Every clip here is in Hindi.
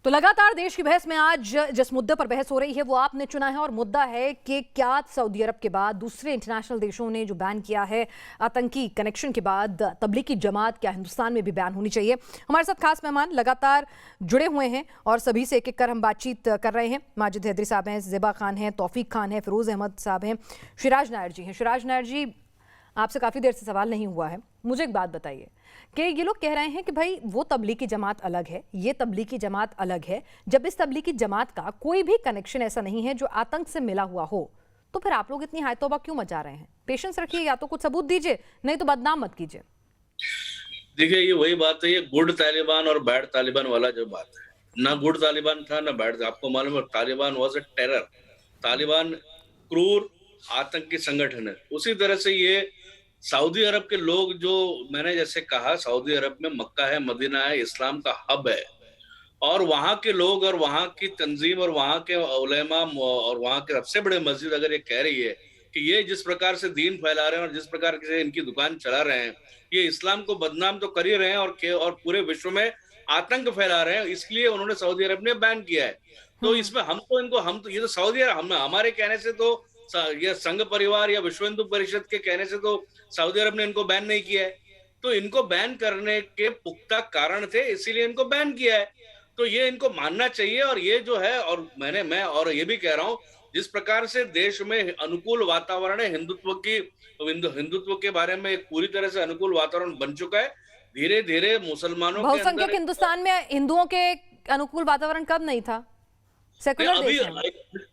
तो लगातार देश की बहस में आज जिस मुद्दे पर बहस हो रही है वो आपने चुना है और मुद्दा है कि क्या सऊदी अरब के बाद दूसरे इंटरनेशनल देशों ने जो बैन किया है आतंकी कनेक्शन के बाद तबलीगी जमात क्या हिंदुस्तान में भी बैन होनी चाहिए। हमारे साथ खास मेहमान लगातार जुड़े हुए हैं और सभी से एक एक कर हम बातचीत कर रहे हैं। माजिद हैदरी साहब हैं, ज़ेबा खान हैं, तौफीक खान है, फिरोज़ अहमद साहब हैं, शिराज नायर जी हैं। शिराज नायर जी, आपसे काफ़ी देर से सवाल नहीं हुआ है, मुझे एक बात बताइए कि ये लोग कह रहे हैं कि भाई वो तबलीगी जमात अलग है, ये तबलीगी जमात अलग है। जब इस तबलीगी जमात का कोई भी कनेक्शन ऐसा नहीं है जो आतंक से मिला हुआ हो, तो फिर आप लोग इतनी हाय तौबा क्यों मचा रहे हैं? पेशेंस रखिए, या तो कुछ सबूत दीजिए, नहीं तो बदनाम मत कीजिए। देखिए, ये वही बात है, ये गुड तालिबान और बैड तालिबान वाला जो बात है। ना गुड तालिबान था ना बैड। आपको मालूम है, Taliban was a terror. Taliban क्रूर आतंकी संगठन है। उसी तरह से ये सऊदी अरब के लोग, जो मैंने जैसे कहा, सऊदी अरब में मक्का है, मदीना है, इस्लाम का हब है, और वहां के लोग और वहां की तंजीम और वहां के उलेमा और वहां के सबसे बड़े मस्जिद अगर ये कह रही है कि ये जिस प्रकार से दीन फैला रहे हैं और जिस प्रकार से इनकी दुकान चला रहे हैं, ये इस्लाम को बदनाम तो कर ही रहे हैं और पूरे विश्व में आतंक फैला रहे हैं, इसलिए उन्होंने सऊदी अरब ने बैन किया है। तो इसमें हम तो ये तो सऊदी अरब हमारे कहने से तो, ये संघ परिवार या विश्व हिंदू परिषद के कहने से तो सऊदी अरब ने इनको बैन नहीं किया है। तो इनको बैन करने के पुख्ता कारण थे, इसीलिए इनको बैन किया है। तो ये इनको मानना चाहिए। और ये जो है, और मैं और ये भी कह रहा हूँ, जिस प्रकार से देश में अनुकूल वातावरण है, हिंदुत्व के बारे में एक पूरी तरह से अनुकूल वातावरण बन चुका है। धीरे धीरे मुसलमानों के बहुसंख्यक अंदर हिंदुस्तान में हिंदुओं के अनुकूल वातावरण कब नहीं था? सेकुलर अभी देश है।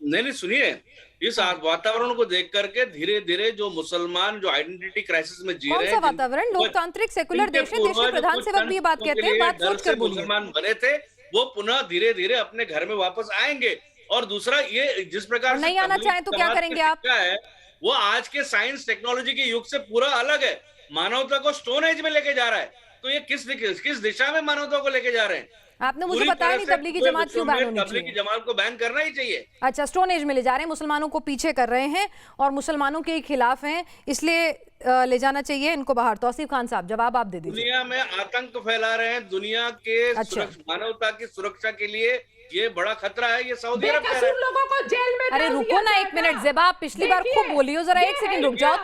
नहीं, सुनिए, इस वातावरण को देख करके धीरे धीरे जो मुसलमान जो आइडेंटिटी क्राइसिस में जी कौन रहे सा हैं, वातावरण? लोकतांत्रिक सेकुलर देश है, देश के प्रधान सेवक भी ये बात कहते हैं, बात सोच कर बोलिए। मुसलमान बने थे, वो पुनः धीरे धीरे अपने घर में वापस आएंगे। और दूसरा, ये जिस प्रकार से नहीं आना चाहे तो क्या करेंगे आप? है, वो आज के साइंस टेक्नोलॉजी के युग से पूरा अलग है। मानवता को स्टोन एज में लेके जा रहा है। तो ये किस दिशा में मानवता को लेके जा रहे हैं? आपने मुझे बताया नहीं तबलीगी जमात क्यों बैन होनी चाहिए। तबलीगी जमात को बैन करना ही चाहिए। अच्छा, स्टोन एज में ले जा रहे हैं, मुसलमानों को पीछे कर रहे हैं और मुसलमानों के खिलाफ हैं, इसलिए ले जाना चाहिए इनको बाहर। तौसीफ खान साहब, जवाब आप दे दीजिए। दुनिया में आतंक फैला रहे हैं, दुनिया के मानवता की सुरक्षा के लिए ये बड़ा खतरा है। ये सऊदी अरब लोगों को जेल में अरे रुको ना एक मिनट, ज़ेबा आप पिछली बार खूब बोली हो, जरा एक सेकंड रुक जाओ।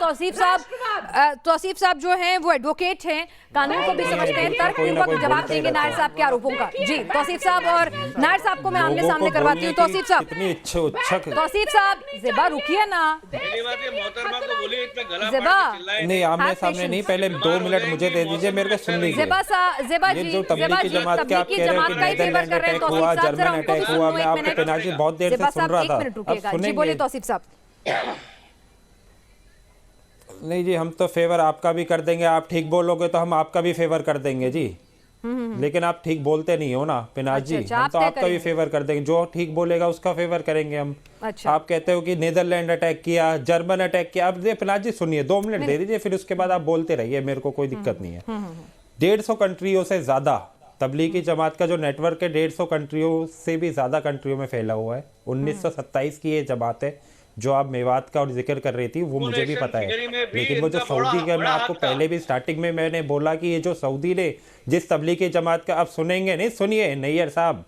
तौसीफ साहब जो हैं वो एडवोकेट हैं, कानून को भी समझते हैं, तर्कपूर्वक जवाब देंगे नायर साहब के आरोपों का। जी तौसीफ साहब, और नायर साहब को मैं आमने सामने करवाती हूँ। तौसीफ साहब, तौसीफ साहब, ज़ेबा रुकिए ना। ज़ेबा नहीं, आमने सामने नहीं, पहले 2 मिनट मुझे दे दीजिए, मेरे को सुन लीजिए। ज़ेबा जी, जो तबलीगी जमात के आप कह रहे हैं कि नीदरलैंड अटैक हुआ, जर्मन अटैक हुआ, मैं आपको पिनाजी बहुत देर से सुन रहा था। अब जी बोलिए तौसीफ साहब। नहीं जी, हम तो फेवर आपका भी कर देंगे, आप ठीक बोलोगे तो हम आपका भी फेवर कर देंगे जी। लेकिन आप ठीक बोलते नहीं हो ना पिनाज जी। हम तो आपका भी फेवर कर देंगे, जो ठीक बोलेगा उसका फेवर करेंगे हम। अच्छा। आप कहते हो कि नीदरलैंड अटैक किया, जर्मन अटैक किया। अब पिनाज जी सुनिए, 2 मिनट दे दीजिए, फिर उसके बाद आप बोलते रहिए, मेरे को कोई दिक्कत नहीं है। 150 कंट्रियों से ज्यादा तबलीगी जमात का जो नेटवर्क है, 150 कंट्रियों से भी ज्यादा कंट्रियों में फैला हुआ है। 1927 की ये जमात है। जो आप मेवात का और जिक्र कर रही थी वो मुझे भी पता है, लेकिन वो जो सऊदी का, मैं आपको पहले भी स्टार्टिंग में मैंने बोला कि ये जो सऊदी ने जिस तबलीगी जमात का, आप सुनेंगे नहीं, सुनिए नैयर साहब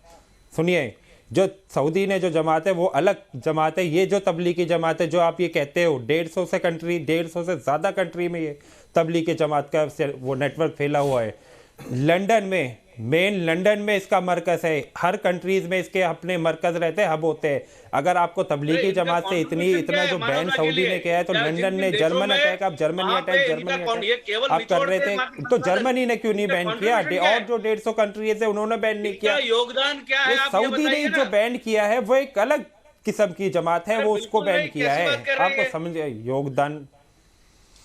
सुनिए, जो सऊदी ने जो जमात है वो अलग जमात है। ये जो तबलीगी जमात है जो आप ये कहते हो 150 से ज़्यादा कंट्री में ये तबलीगी जमात का वो नेटवर्क फैला हुआ है। लंदन में, मेन लंदन में इसका मरकज़ है। हर कंट्रीज में इसके अपने मरकज़ रहते हैं, हब होते हैं। अगर आपको तबलीगी जमात से इतना जो बैन सऊदी ने किया है, तो लंदन ने जर्मन अटैक, आप जर्मनी अटैक आप कर रहे थे, तो जर्मनी ने क्यों नहीं बैन किया? और जो 150 कंट्रीज है उन्होंने बैन नहीं किया। योगदान क्या है? सऊदी ने जो बैन किया है वो एक अलग किस्म की जमात है, वो उसको बैन किया है। आपको समझ योगदान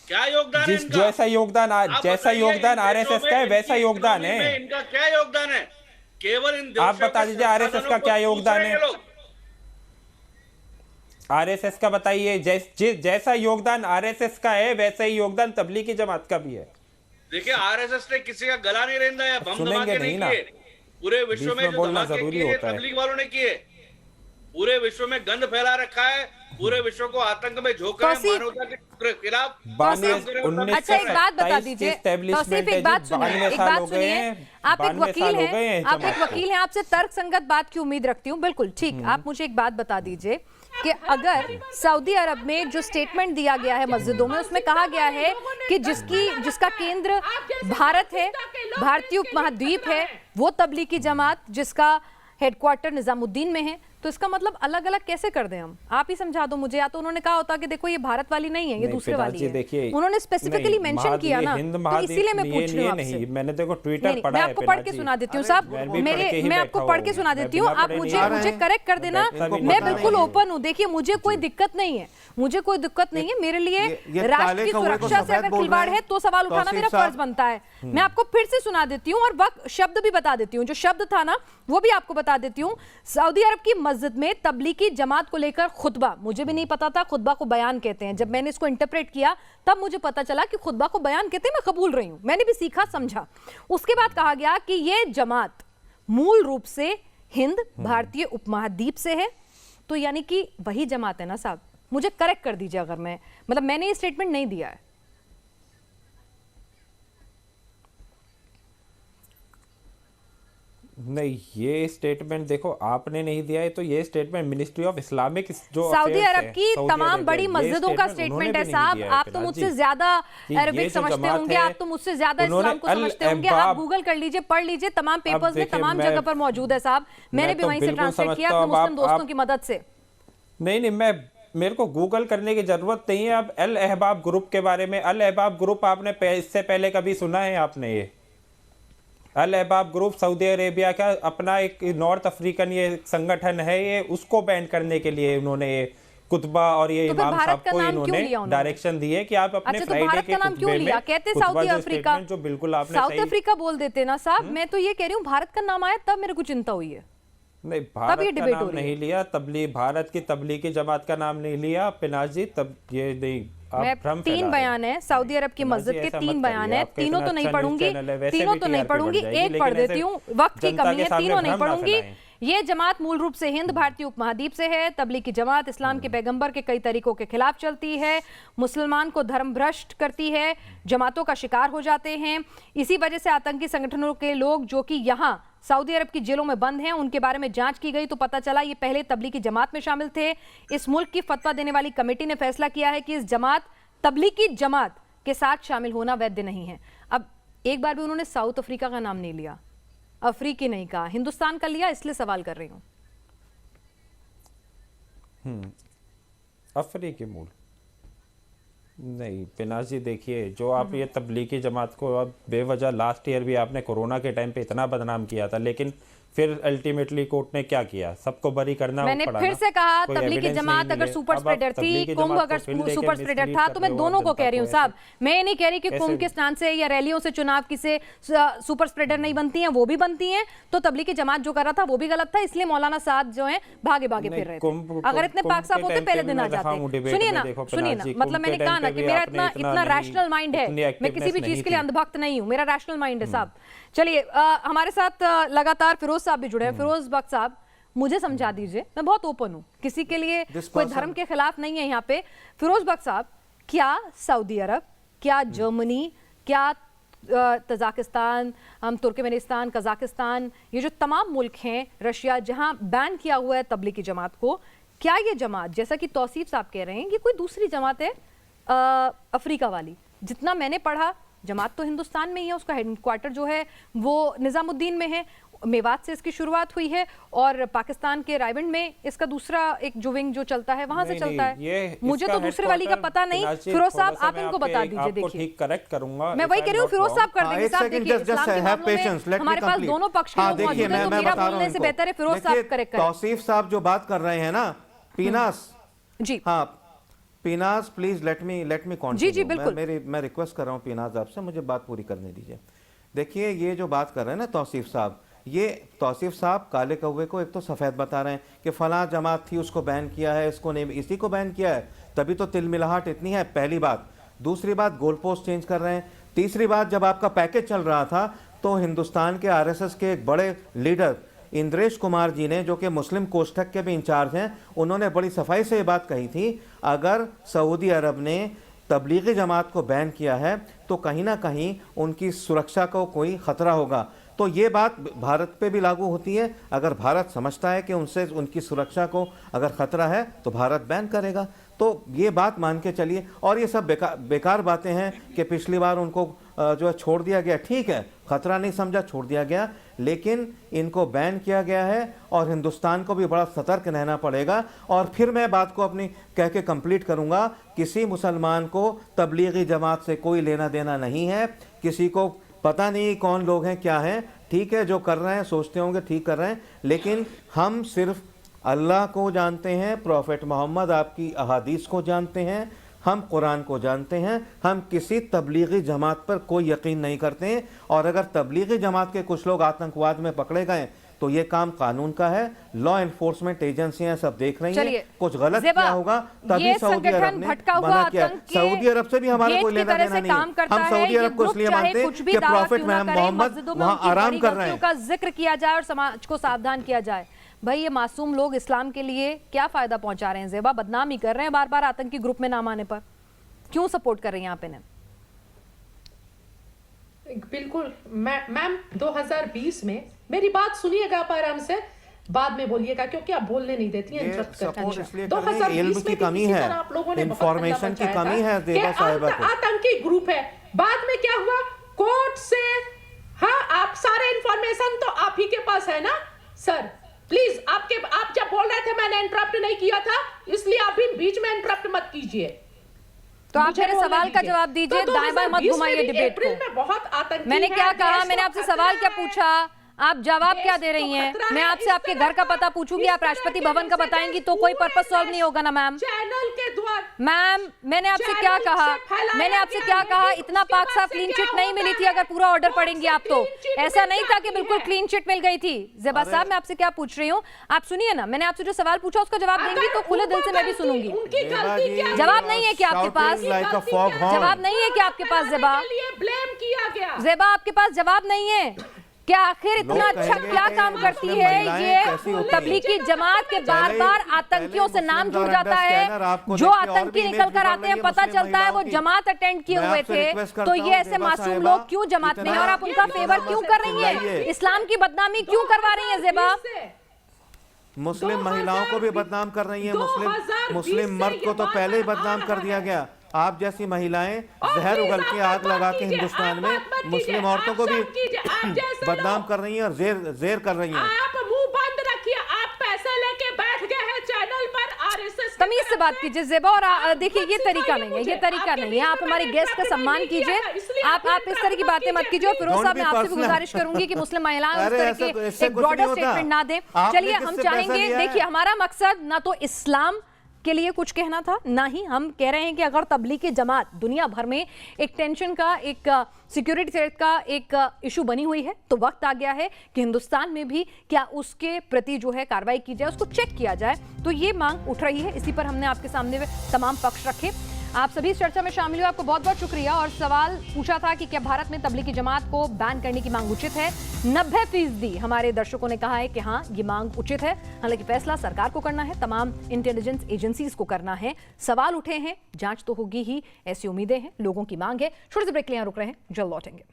क्या योगदान है? जैसा योगदान आरएसएस का है वैसा योगदान है। इनका क्या योगदान है? केवल इन आप बता दीजिए आरएसएस का क्या योगदान है? आरएसएस का बताइए। जैसा योगदान आरएसएस का है वैसा ही योगदान तबलीगी जमात का भी है। देखिए, आरएसएस ने किसी का गला नहीं रेंदा है, बम धमाके नहीं किए। पूरे विश्व में जो बोलना धमाके जरूरी किए होता है, तबलीग वालों ने किए। पूरे विश्व में गंद फैला रखा है, पूरे विश्व को आतंक में झोंका है, तौसीफ- मानवता के खिलाफ। अच्छा एक बात बता दीजिए तौसीफ, एक बात सुनिए, एक बात सुनिए, आप एक वकील हैं, आप एक वकील हैं, आपसे तर्क संगत बात की उम्मीद रखती हूँ, बिल्कुल ठीक। आप मुझे एक बात बता दीजिए कि अगर सऊदी अरब में जो स्टेटमेंट दिया गया है मस्जिदों में, उसमें कहा गया है कि जिसका केंद्र भारत है, भारतीय उपमहाद्वीप है, वो तबलीगी जमात जिसका हेडक्वार्टर निजामुद्दीन में है, तो इसका मतलब अलग अलग कैसे कर दें हम? आप ही समझा दो मुझे। या तो उन्होंने कहा होता कि देखो ये भारत वाली नहीं है, ये दूसरे वाली है। देखिए, उन्होंने स्पेसिफिकली मेंशन किया ना, तो इसीलिए मैं पूछ रही हूँ आपसे। मैंने देखो ट्विटर पढ़ा मैं है, आपको पढ़ के सुना देती हूँ साहब, मैं आपको पढ़ के सुना देती हूँ, आप मुझे करेक्ट कर देना। मैं बिल्कुल ओपन हूँ, देखिए मुझे कोई दिक्कत नहीं है, मुझे कोई दिक्कत नहीं है। मेरे लिए राष्ट्र की सुरक्षा से अगर खिलवाड़ है तो सवाल उठाना मेरा फर्ज बनता है। मैं आपको फिर से सुना देती हूँ और वक्त शब्द भी बता देती हूँ, जो शब्द था ना वो भी आपको बता देती हूँ। सऊदी अरब की मस्जिद में तबलीगी जमात को लेकर खुतबा, मुझे भी नहीं पता था खुतबा को बयान कहते हैं, जब मैंने इसको इंटरप्रेट किया तब मुझे पता चला कि खुतबा को बयान कहते हैं। मैं कबूल रही हूँ, मैंने भी सीखा समझा। उसके बाद कहा गया कि ये जमात मूल रूप से हिंद भारतीय उपमहाद्वीप से है, तो यानी कि वही जमात है ना साहब। मुझे करेक्ट कर दीजिए अगर मैंने ये स्टेटमेंट नहीं दिया है। नहीं, ये स्टेटमेंट देखो आपने नहीं दिया है, तो ये स्टेटमेंट मिनिस्ट्री ऑफ इस्लामिक जो सऊदी अफेयर्स अरब है, की सऊदी तमाम अरेबिया, बड़ी ये मस्जिदों का स्टेटमेंट स्टेटमेंट उन्होंने है भी नहीं साहब। दिया है आप तो फिलहाल मुझसे जी। ज्यादा ये अरबिक जो समझते जमात होंगे, है, आप तो मुझसे ज्यादा उन्होंने इस्लाम को समझते होंगे। आप अल-अहबाब- गूगल कर लीजिए, पढ़ लीजिए, तमाम पेपर्स में देखिए, तमाम मैं- जगह पर मौजूद है साहब। मैंने मैं भी तो वहीं से बिल्कुल ट्रांसलेट किया समझता अपने हूं। मुस्लिम दोस्तों की मदद से। नहीं, मेरे को गूगल करने की जरूरत नहीं है। अब अल अहबाब ग्रुप के बारे में, अल अहबाब ग्रुप आपने इससे पहले कभी सुना है आपने? ये अल अहबाब ग्रुप सऊदी अरेबिया का अपना एक नॉर्थ अफ्रीकन ये संगठन है, ये उसको बैन करने के लिए उन्होंने ये कुतबा और ये तो फिर इमाम भारत साहब का को नाम क्यों इन्होंने लिया उन्होंने? डायरेक्शन दी है कि आप अपने अच्छा, तो फ्राइडे भारत के का नाम क्यों खुतबे लिया? में कहते कुतबा साउदी जो अफ्रीका, statement जो बिल्कुल आपने साउथ सही अफ्रीका बोल देते ना साहब। मैं तो ये कह रही हूँ भारत का नाम आया तब मेरे को चिंता हुई है। नहीं, भारत ये का डिबेट हो नाम रही है। नहीं लिया, भारत की तबलीगी जमात का नाम नहीं लिया पिनाज जी। तब ये नहीं, आप मैं भ्रम 3 फैला रहे बयान है सऊदी अरब की पिनाज जी, मस्जिद के, ऐसा 3 मत बयान करिए। है, आपका तीनों इतना तो नहीं अच्छा न्यूज़ पढ़ूंगी, चैनल है, वैसे तीनों भी तो नहीं TRP पढ़ूंगी, बढ़ जाएगी, एक पढ़ लेकिन ऐसे देती हूँ, वक्त की जनता कमी के है, सामने तीनों नहीं भ्रम ना पढ़ूंगी। फैलाएं। ये जमात मूल रूप से हिंद भारतीय उपमहाद्वीप से है। तबलीगी जमात इस्लाम के पैगंबर के कई तरीकों के खिलाफ चलती है, मुसलमान को धर्म भ्रष्ट करती है, जमातों का शिकार हो जाते हैं। इसी वजह से आतंकी संगठनों के लोग जो कि यहाँ सऊदी अरब की जेलों में बंद हैं, उनके बारे में जांच की गई तो पता चला ये पहले तबलीगी जमात में शामिल थे। इस मुल्क की फतवा देने वाली कमेटी ने फैसला किया है कि इस जमात तबलीगी जमात के साथ शामिल होना वैध नहीं है। अब एक बार भी उन्होंने साउथ अफ्रीका का नाम नहीं लिया, अफ्रीकी नहीं कहा, हिंदुस्तान का लिया, इसलिए सवाल कर रही हूं। अफ्रीकी मूल नहीं। पिनाज जी देखिए, जो आप ये तबलीगी जमात को अब बेवजह लास्ट ईयर भी आपने कोरोना के टाइम पे इतना बदनाम किया था, लेकिन फिर अल्टीमेटली कोर्ट ने क्या किया? सबको बरी करना मैंने पड़ा फिर ना। से कहा कोई तबलीगी evidence जमात नहीं अगर मिले। सुपर अब आप स्प्रेडर थी, तबलीगी कुंभ जमात अगर को फिर लेके सुपर स्प्रेडर mislead था, कर तो मैं रहे हो दोनों को जनता कह रही हूँ ऐसे। साहब। मैं ये नहीं कह रही कि ऐसे- कुंभ के स्नान से या रैलियों से चुनाव की से सुपर स्प्रेडर नहीं बनती हैं, वो भी बनती हैं। तो तबलीगी जमात जो कर रहा था वो भी गलत था, इसलिए मौलाना साद जो है भागे भागे फिर रहे थे। अगर इतने पाक साफ होते पहले दिन आ जाते। सुनिए ना, सुनिए ना, मतलब मैंने कहा ना कि मेरा इतना रैशनल माइंड है, मैं किसी भी चीज के लिए अंधभक्त नहीं हूँ, मेरा रैशनल माइंड है साहब। चलिए, हमारे साथ लगातार फिरोज साहब भी जुड़े हैं। फिरोज बख्श साहब, मुझे समझा दीजिए, मैं बहुत ओपन हूँ, किसी के लिए कोई धर्म के खिलाफ नहीं है यहाँ पे। फिरोज बख्श साहब, क्या सऊदी अरब, क्या जर्मनी, क्या तजाकिस्तान, हम तुर्कमेनिस्तान, कजाकिस्तान, ये जो तमाम मुल्क हैं, रशिया, जहां बैन किया हुआ है तबलीगी जमात को, क्या ये जमात, जैसा कि तौसीफ साहब कह रहे हैं, ये कोई दूसरी जमात है अफ्रीका वाली? जितना मैंने पढ़ा, जमात तो हिंदुस्तान में ही है, उसका हेडक्वार्टर जो है वो निजामुद्दीन में है, मेवात से इसकी शुरुआत हुई है और पाकिस्तान के रायविंड में इसका दूसरा एक जो विंग जो चलता है वहां से चलता है। मुझे तो दूसरे वाली का पता नहीं। फिरोज साहब, आप इनको बता दीजिए। देखिए, ठीक करेक्ट करूंगा, मैं वही कह रही हूँ, फिरोज साहब कर देंगे साहब। देखिए, इस्लाम के मामलों में हमारे पास दोनों पक्ष के लोग मौजूद हैं, तो मेरा बोलने से बेहतर है फिरोज साहब करेक्ट करें। तौसीफ साहब जो बात कर रहे हैं ना, पीनास जी, हाँ, Pinaz please let me continue. जी, जी, बिल्कुल। मैं रिक्वेस्ट कर रहा हूँ पीनाज आपसे, मुझे बात पूरी करने दीजिए। देखिए, ये जो बात कर रहे हैं ना तौसीफ साहब, ये तौसीफ साहब काले कौवे को एक तो सफ़ेद बता रहे हैं कि फलां जमात थी उसको बैन किया है, इसको नहीं, इसी को बैन किया है, तभी तो तिलमिलाहट इतनी है। पहली बात। दूसरी बात, गोल पोस्ट चेंज कर रहे हैं। तीसरी बात, जब आपका पैकेज चल रहा था तो हिंदुस्तान के आरएसएस के एक बड़े लीडर इंद्रेश कुमार जी ने, जो कि मुस्लिम कोष्ठक के भी इंचार्ज हैं, उन्होंने बड़ी सफाई से ये बात कही थी, अगर सऊदी अरब ने तबलीगी जमात को बैन किया है तो कहीं ना कहीं उनकी सुरक्षा को कोई ख़तरा होगा। तो ये बात भारत पे भी लागू होती है। अगर भारत समझता है कि उनसे उनकी सुरक्षा को अगर ख़तरा है तो भारत बैन करेगा। तो ये बात मान के चलिए। और ये सब बेकार बातें हैं कि पिछली बार उनको जो है छोड़ दिया गया, ठीक है, ख़तरा नहीं समझा, छोड़ दिया गया, लेकिन इनको बैन किया गया है और हिंदुस्तान को भी बड़ा सतर्क रहना पड़ेगा। और फिर मैं बात को अपनी कह के कंप्लीट करूँगा, किसी मुसलमान को तबलीगी जमात से कोई लेना देना नहीं है। किसी को पता नहीं कौन लोग हैं, क्या हैं, ठीक है, जो कर रहे हैं सोचते होंगे ठीक कर रहे हैं, लेकिन हम सिर्फ अल्लाह को जानते हैं, प्रॉफेट मोहम्मद आपकी अहादीस को जानते हैं, हम कुरान को जानते हैं। हम किसी तबलीगी जमात पर कोई यकीन नहीं करते हैं। और अगर तबलीगी जमात के कुछ लोग आतंकवाद में पकड़े गए तो ये काम कानून का है, लॉ एनफोर्समेंट एजेंसियां सब देख रही हैं, कुछ गलत किया होगा तभी सऊदी अरब ने मना किया। सऊदी अरब से भी हमारा कोई लेना देना नहीं है। हम सऊदी अरब को इसलिए मानते हैं कि प्रॉफेट मोहम्मद वहाँ आराम कर रहे हैं। का जिक्र किया जाए और समाज को सावधान किया जाए। भाई ये मासूम लोग इस्लाम के लिए क्या फायदा पहुंचा रहे हैं? ज़ेबा बदनाम ही कर रहे हैं बार बार आतंकी ग्रुप में नाम आने पर। क्यों सपोर्ट कर रही हैं आप इन्हें? बिल्कुल मैम 2020 में मेरी बात सुनिएगा आप आराम से, बाद में बोलिएगा क्योंकि आप बोलने नहीं देती हैं, इंटरप्ट करते हैं। 2020 में कमी है, आप लोगों ने इंफॉर्मेशन की कमी है देवा साहिबा को। आतंकी ग्रुप है। बाद में क्या हुआ, कोर्ट से, हाँ आप सारे इंफॉर्मेशन तो आप ही के पास है ना सर। प्लीज आप जब बोल रहे थे मैंने इंटरप्ट नहीं किया था, इसलिए आप भी बीच में इंटरप्ट मत कीजिए। तो आप मेरे सवाल का जवाब दीजिए, दाएं बाएं मत घुमाइए डिबेट को। मैंने क्या कहा? मैंने आपसे सवाल क्या पूछा? आप जवाब क्या दे रही हैं? मैं आपसे आपके घर का पता पूछूंगी, आप राष्ट्रपति भवन का बताएंगी तो कोई पर्पस सॉल्व नहीं होगा ना मैम। चैनल के द्वारा मैम मैंने आपसे क्या कहा? मैंने आपसे क्या कहा? इतना पाक साफ क्लीन चिट नहीं मिली थी अगर पूरा ऑर्डर पढ़ेंगी आप तो। ऐसा नहीं था कि बिल्कुल क्लीन चिट मिल गई थी। ज़ेबा साहब मैं आपसे क्या पूछ रही हूँ आप सुनिए ना। मैंने आपसे जो सवाल पूछा उसका जवाब देंगी तो खुले दिल से मैं भी सुनूंगी। जवाब नहीं है क्या आपके पास? जवाब नहीं है क्या आपके पास? ज़ेबा आपके पास जवाब नहीं है क्या? आखिर इतना अच्छा क्या काम करती है ये तबलीगी जमात के? बार बार आतंकियों से नाम जुड़ जाता है। जो आतंकी निकल कर आते हैं पता चलता है वो जमात अटेंड किए हुए थे। तो ये ऐसे मासूम लोग क्यों जमात में हैं और आप उनका फेवर क्यों कर रही हैं? इस्लाम की बदनामी क्यों करवा रही हैं ज़ेबा? मुस्लिम महिलाओं को भी बदनाम कर रही हैं। मुस्लिम मर्द को तो पहले ही बदनाम कर दिया गया। आप जैसी महिलाएं जहर उगल के आग लगा के हिंदुस्तान में मुस्लिम औरतों को भी बदनाम कर रही हैं और जेर कर रही हैं। आप मुंह बंद रखिए, आप पैसे लेके बैठ गए हैं चैनल पर आरएसएस। तमीज से बात कीजिए ज़ेबा। और देखिए ये तरीका नहीं है, ये तरीका नहीं है। आप हमारे गेस्ट का सम्मान कीजिए। आप इस तरह की बातें मत कीजिए। और फिरोज साहब मैं आपसे भी गुजारिश करूंगी कि मुस्लिम महिलाएं उस तरह के एक ब्रॉडर स्टेटमेंट ना दें। चलिए हम चाहेंगे, देखिए हमारा मकसद ना तो इस्लाम के लिए कुछ कहना था, ना ही हम कह रहे हैं कि अगर तबलीगी जमात दुनिया भर में एक टेंशन का, एक सिक्योरिटी थ्रेट का एक इशू बनी हुई है तो वक्त आ गया है कि हिंदुस्तान में भी क्या उसके प्रति जो है कार्रवाई की जाए, उसको चेक किया जाए। तो ये मांग उठ रही है, इसी पर हमने आपके सामने तमाम पक्ष रखे। आप सभी इस चर्चा में शामिल हुए, आपको बहुत बहुत शुक्रिया। और सवाल पूछा था कि क्या भारत में तबलीगी जमात को बैन करने की मांग उचित है? 90% हमारे दर्शकों ने कहा है कि हाँ ये मांग उचित है। हालांकि फैसला सरकार को करना है, तमाम इंटेलिजेंस एजेंसीज को करना है। सवाल उठे हैं, जांच तो होगी ही, ऐसी उम्मीदें हैं, लोगों की मांग है। छोटे से ब्रेक के लिए रुक रहे हैं, जल्द लौटेंगे।